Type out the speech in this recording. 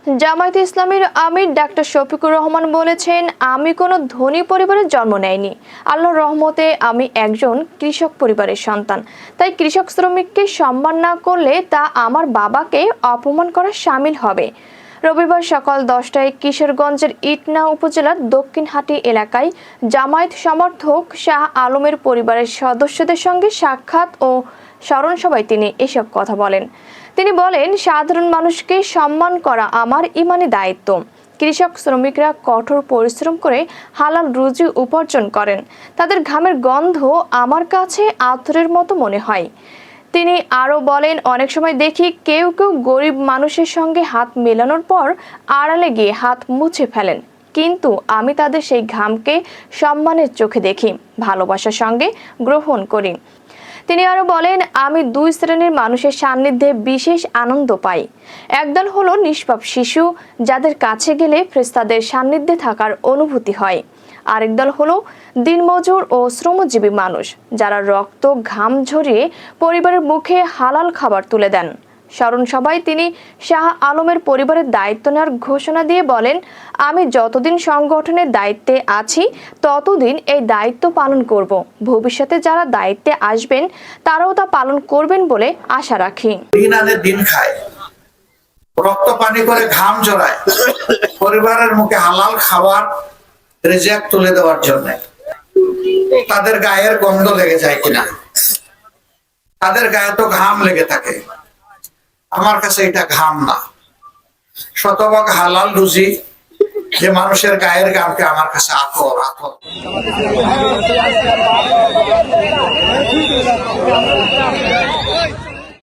জামায়াতে ইসলামীর আমির ডাক্তার শফিকুর রহমান বলেছেন, আমি কোনো ধনী পরিবারে জন্ম নেইনি। আল্লাহর রহমতে আমি একজন কৃষক পরিবারের সন্তান। তাই কৃষক শ্রমিককে সম্মান না করলে তা আমার বাবাকে অপমান করার শামিল হবে। রবিবার সকাল 10টায় কিশোরগঞ্জের ইটনা উপজেলার দক্ষিণহাটি এলাকায় জামায়াত সমর্থক শাহ আলমের পরিবারের সদস্যদের সঙ্গে সাক্ষাৎ ও স্মরণ সভায় তিনি এসব কথা বলেন। তিনি বলেন, সাধারণ মানুষকে সম্মান করা আমার ঈমানি দায়িত্ব। কৃষক শ্রমিকরা কঠোর পরিশ্রম করে হালাল রুজি উপার্জন করেন। তাদের ঘামের গন্ধ আমার কাছে আতরের মতো মনে হয়। তিনি আরও বলেন, অনেক সময় দেখি কেউ কেউ গরিব মানুষের সঙ্গে হাত মেলানোর পর আড়ালে গিয়ে হাত মুছে ফেলেন, কিন্তু আমি তাদের সেই ঘামকে সম্মানের চোখে দেখি, ভালোবাসার সঙ্গে গ্রহণ করি। তিনি আরো বলেন, আমি দুই শ্রেণীর মানুষের সান্নিধ্যে বিশেষ আনন্দ পাই। একদল হলো নিষ্পাপ শিশু, যাদের কাছে গেলে ফেরেশতাদের সান্নিধ্যে থাকার অনুভূতি হয়। আরেক দল হলো দিনমজুর ও শ্রমজীবী মানুষ, যারা রক্ত ঘাম ঝরিয়ে পরিবারের মুখে হালাল খাবার তুলে দেন। স্মরণ সভায় তিনি শাহ আলমের পরিবারের দায়িত্ব নেওয়ার ঘোষণা দিয়ে বলেন, আমি যতদিন সংগঠনের দায়িত্বে আছি ততদিন এই দায়িত্ব পালন করব। ভবিষ্যতে যারা দায়িত্বে আসবেন তারাও তা পালন করবেন বলে আশা রাখি। দিন খায়, রক্ত পানি করে ঘাম ঝরায় পরিবারের মুখে হালাল খাবার রিজিক তুলে দেওয়ার জন্য। তাদের গায়ের গন্ধ লেগে যায় কিনা, তাদের গায়ে তো ঘাম লেগে থাকে। আমার কাছে এটা ঘাম না, শতভাগ হালাল রুজি। যে মানুষের গায়ের ঘামকে আমার কাছে আতর আতর।